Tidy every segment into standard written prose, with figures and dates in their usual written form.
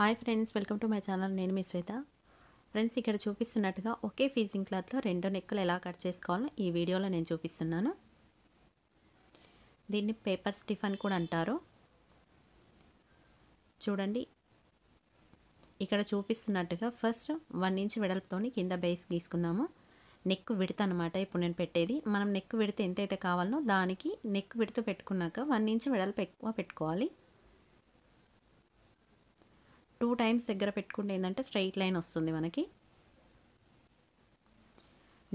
Hi friends, welcome to my channel. నేను మీ శ్వేత. Friends, ఇక్కడ చూపిస్తున్నట్టుగా ఒకే ఫీజింగ్ క్లాత్లో రెండు నెక్కులు ఎలా కట్ చేసుకోవాలో ఈ వీడియోలో నేను చూపిస్తున్నాను. దీన్ని పేపర్ స్టిఫ్ అని కూడా అంటారు. చూడండి, ఇక్కడ చూపిస్తున్నట్టుగా ఫస్ట్ 1 ఇంచ్ వెడల్పుతోని కింద బేస్ గీసుకున్నాము. నెక్ విడత అనమాట ఇప్పుడు నేను పెట్టేది. మనం నెక్ విడత ఎంతైతే కావాలో దానికి నెక్ విడత పెట్టుకున్నాక 1 ఇంచ్ వెడల్పు ఎక్కువ పెట్టుకోవాలి. 2 టైమ్స్ దగ్గర పెట్టుకుంటే ఏంటంటే స్ట్రైట్ లైన్ వస్తుంది మనకి.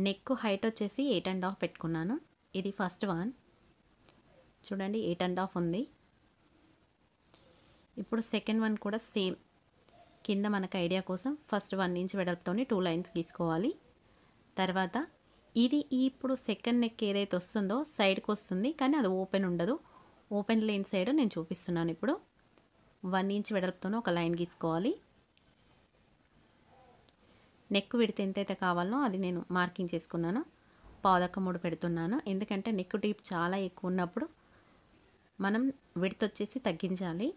నెక్ హైట్ వచ్చేసి 8.5 పెట్టుకున్నాను. ఇది ఫస్ట్ వన్. చూడండి, 8.5 ఉంది. ఇప్పుడు సెకండ్ వన్ కూడా సేమ్. కింద మనకు ఐడియా కోసం ఫస్ట్ 1 ఇంచ్ వెడల్పుతోని 2 లైన్స్ గీసుకోవాలి. తర్వాత ఇది ఇప్పుడు సెకండ్ నెక్ ఏదైతే వస్తుందో సైడ్కి వస్తుంది, కానీ అది ఓపెన్ ఉండదు. ఓపెన్ లేని సైడ్ నేను చూపిస్తున్నాను. ఇప్పుడు 1 ఇంచ్ వెడల్పుతోనే ఒక లైన్ గీసుకోవాలి. నెక్ విడత ఎంతైతే కావాలో అది నేను మార్కింగ్ చేసుకున్నాను. పాదక్క 3 పెడుతున్నాను, ఎందుకంటే నెక్ డీప్ చాలా ఎక్కువ ఉన్నప్పుడు మనం విడత వచ్చేసి తగ్గించాలి.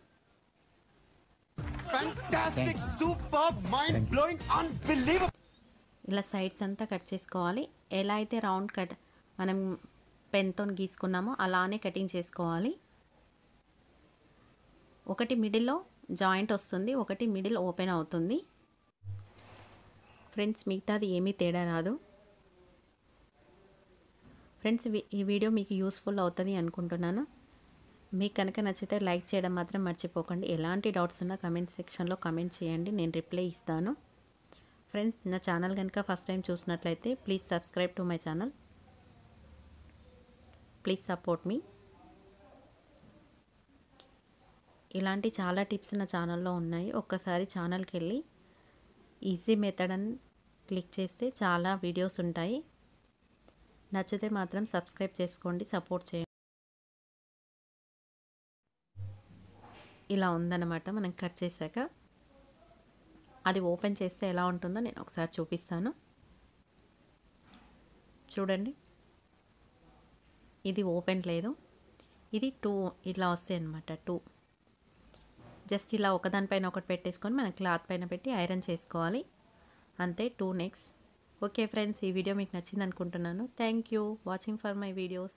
ఇలా సైడ్స్ అంతా కట్ చేసుకోవాలి. ఎలా అయితే రౌండ్ కట్ మనం పెన్తో గీసుకున్నామో అలానే కటింగ్ చేసుకోవాలి. ఒకటి మిడిల్లో జాయింట్ వస్తుంది, ఒకటి మిడిల్ ఓపెన్ అవుతుంది. ఫ్రెండ్స్, మిగతాది ఏమీ తేడా రాదు. ఫ్రెండ్స్, ఈ వీడియో మీకు యూస్ఫుల్ అవుతుంది అనుకుంటున్నాను. మీకు కనుక నచ్చితే లైక్ చేయడం మాత్రం మర్చిపోకండి. ఎలాంటి డౌట్స్ ఉన్నా కమెంట్ సెక్షన్లో కమెంట్ చేయండి, నేను రిప్లై ఇస్తాను. ఫ్రెండ్స్, నా ఛానల్ కనుక ఫస్ట్ టైం చూసినట్లయితే please subscribe to my channel. Please support me. ఇలాంటి చాలా టిప్స్ నా ఛానల్లో ఉన్నాయి. ఒక్కసారి ఛానల్కి వెళ్ళి ఈజీ మెథడ్ అని క్లిక్ చేస్తే చాలా వీడియోస్ ఉంటాయి. నచ్చితే మాత్రం సబ్స్క్రైబ్ చేసుకోండి, సపోర్ట్ చేయండి. ఇలా ఉందన్నమాట మనం కట్ చేశాక. అది ఓపెన్ చేస్తే ఎలా ఉంటుందో నేను ఒకసారి చూపిస్తాను. చూడండి, ఇది ఓపెన్ లేదు. ఇది 2 ఇలా వస్తాయి అన్నమాట. 2 జస్ట్ ఇలా ఒకదానిపైన ఒకటి పెట్టేసుకొని మనం క్లాత్ పైన పెట్టి ఐరన్ చేసుకోవాలి. అంతే, 2 నెక్స్. ఓకే ఫ్రెండ్స్, ఈ వీడియో మీకు నచ్చింది అనుకుంటున్నాను. Thank you watching for my videos.